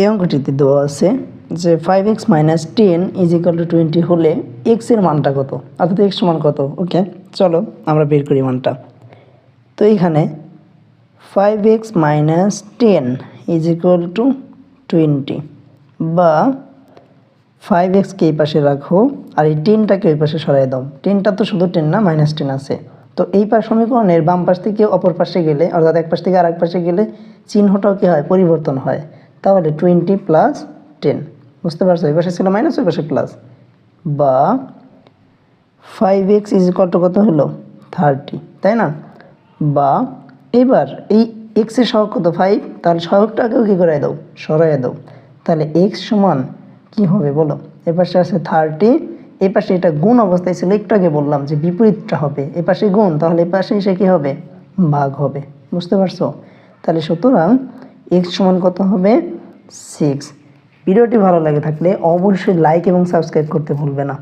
এই অঙ্কটিতে দেওয়া আছে যে 5x - 10 = 20 হলে x এর মানটা কত, অর্থাৎ x সমান কত। ওকে, চলো আমরা বের করি মানটা। তো এইখানে 5x - 10 = 20 বা 5xকে এই পাশে রাখো আর এই 10টাকে ওই পাশে সরাই দাও। 10টা তো শুধু 10 না, -10 আছে। তো এই পাশ সমীকরণের বাম পাশ থেকে অপর পাশে গেলে, অর্থাৎ এক পাশ থেকে আরেক পাশে গেলে চিহ্নটাও কি হয়, পরিবর্তন হয়। তাহলে 20 + 10, বুঝতে পারছো? এই পাশে ছিল মাইনাস, ওই পাশে প্লাস। বা 5x = কত হলো, 30, তাই না? বা এবার এই x এর সহগ কত, 5, তাহলে সহগটাকেও কি করে দাও, সরাইয়া দাও। তাহলে x সমান কি হবে বলো, এপাশে আছে 30, এপাশে এটা গুণ অবস্থায় ছিল, একটু আগে বললাম যে বিপরীতটা হবে, এপাশে গুণ, তাহলে এপাশে এসে কি হবে, ভাগ হবে। বুঝতে পারছো? তাহলে সুতরাং x সমান কত হবে, 6। ভিডিওটি ভালো লাগে থাকলে অবশ্যই লাইক এবং সাবস্ক্রাইব করতে ভুলবে না।